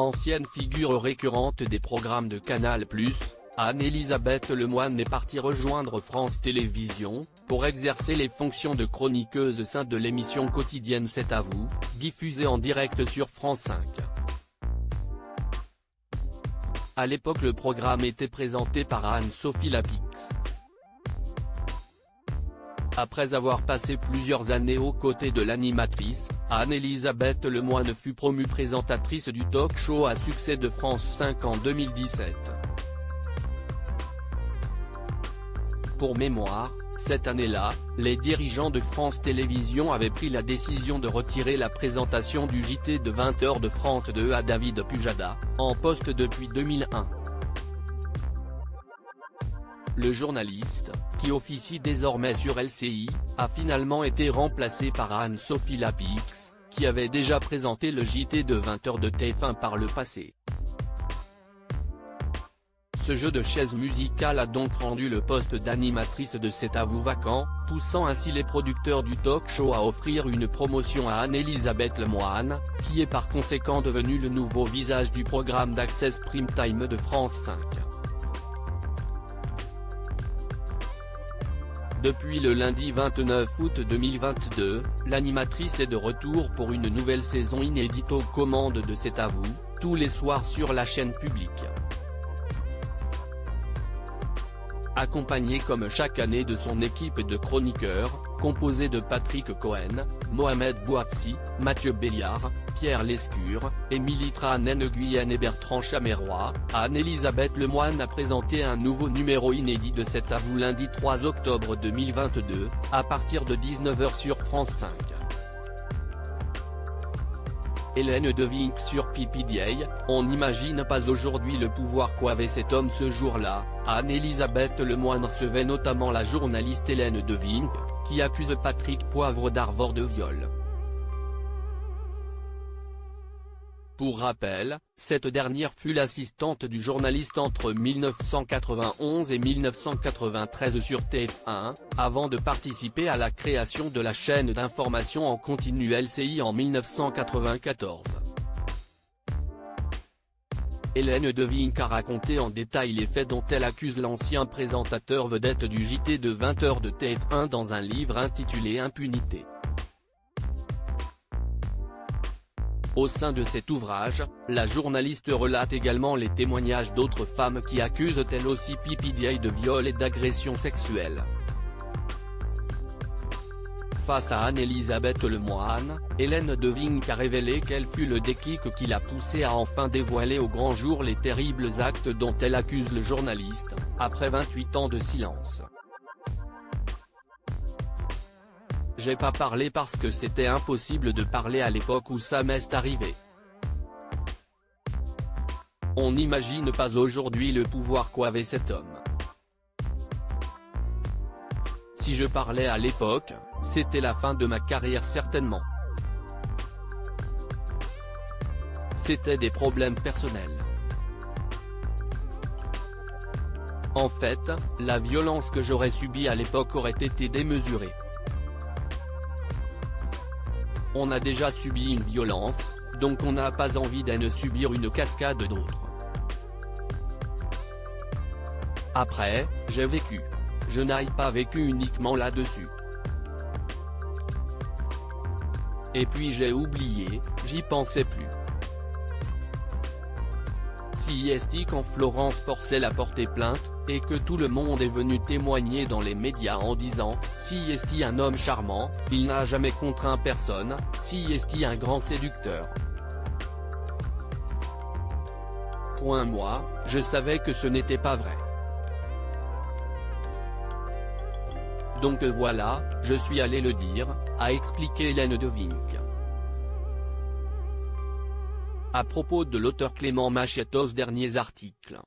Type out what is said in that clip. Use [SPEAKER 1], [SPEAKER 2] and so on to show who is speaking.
[SPEAKER 1] Ancienne figure récurrente des programmes de Canal+, Anne-Elisabeth Lemoine est partie rejoindre France Télévisions, pour exercer les fonctions de chroniqueuse au sein de l'émission quotidienne C'est à vous, diffusée en direct sur France 5. À l'époque le programme était présenté par Anne-Sophie Lapix. Après avoir passé plusieurs années aux côtés de l'animatrice, Anne-Elisabeth Lemoine fut promue présentatrice du talk-show à succès de France 5 en 2017. Pour mémoire, cette année-là, les dirigeants de France Télévisions avaient pris la décision de retirer la présentation du JT de 20h de France 2 à David Pujada, en poste depuis 2001. Le journaliste, qui officie désormais sur LCI, a finalement été remplacé par Anne-Sophie Lapix, qui avait déjà présenté le JT de 20h de TF1 par le passé. Ce jeu de chaises musicales a donc rendu le poste d'animatrice de C'est à vous vacant, poussant ainsi les producteurs du talk-show à offrir une promotion à Anne-Elisabeth Lemoine, qui est par conséquent devenue le nouveau visage du programme d'Access Prime Time de France 5. Depuis le lundi 29 août 2022, l'animatrice est de retour pour une nouvelle saison inédite aux commandes de C'est à vous, tous les soirs sur la chaîne publique. Accompagnée comme chaque année de son équipe de chroniqueurs, composée de Patrick Cohen, Mohamed Bouafsi, Mathieu Béliard, Pierre Lescure, Émilie Tranen-Guyenne et Bertrand Chameroy, Anne-Elisabeth Lemoine a présenté un nouveau numéro inédit de C'est à vous lundi 3 octobre 2022, à partir de 19h sur France 5. Hélène Devinck sur PPDA, on n'imagine pas aujourd'hui le pouvoir qu'avait cet homme ce jour-là. Anne-Elisabeth Lemoine recevait notamment la journaliste Hélène Devinck, qui accuse Patrick Poivre d'Arvor de viol. Pour rappel, cette dernière fut l'assistante du journaliste entre 1991 et 1993 sur TF1, avant de participer à la création de la chaîne d'information en continu LCI en 1994. Hélène Devinck a raconté en détail les faits dont elle accuse l'ancien présentateur vedette du JT de 20h de TF1 dans un livre intitulé Impunité. Au sein de cet ouvrage, la journaliste relate également les témoignages d'autres femmes qui accusent elles aussi PPDA de viol et d'agression sexuelle. Face à Anne-Elisabeth Lemoine, Hélène Devinck a révélé quel fut le déclic qui l'a poussée à enfin dévoiler au grand jour les terribles actes dont elle accuse le journaliste, après 28 ans de silence. J'ai pas parlé parce que c'était impossible de parler à l'époque où ça m'est arrivé. On n'imagine pas aujourd'hui le pouvoir qu'avait cet homme. Si je parlais à l'époque, c'était la fin de ma carrière certainement. C'était des problèmes personnels. En fait, la violence que j'aurais subie à l'époque aurait été démesurée. On a déjà subi une violence, donc on n'a pas envie d'en subir une cascade d'autres. Après, j'ai vécu. Je n'ai pas vécu uniquement là-dessus. Et puis j'ai oublié, j'y pensais plus. Si est quand Florence Porcel a porté plainte, et que tout le monde est venu témoigner dans les médias en disant « Si est un homme charmant, il n'a jamais contraint personne, si est un grand séducteur ». Moi, je savais que ce n'était pas vrai. Donc voilà, je suis allé le dire, a expliqué Hélène Devinck. À propos de l'auteur Clément Machette aux derniers articles.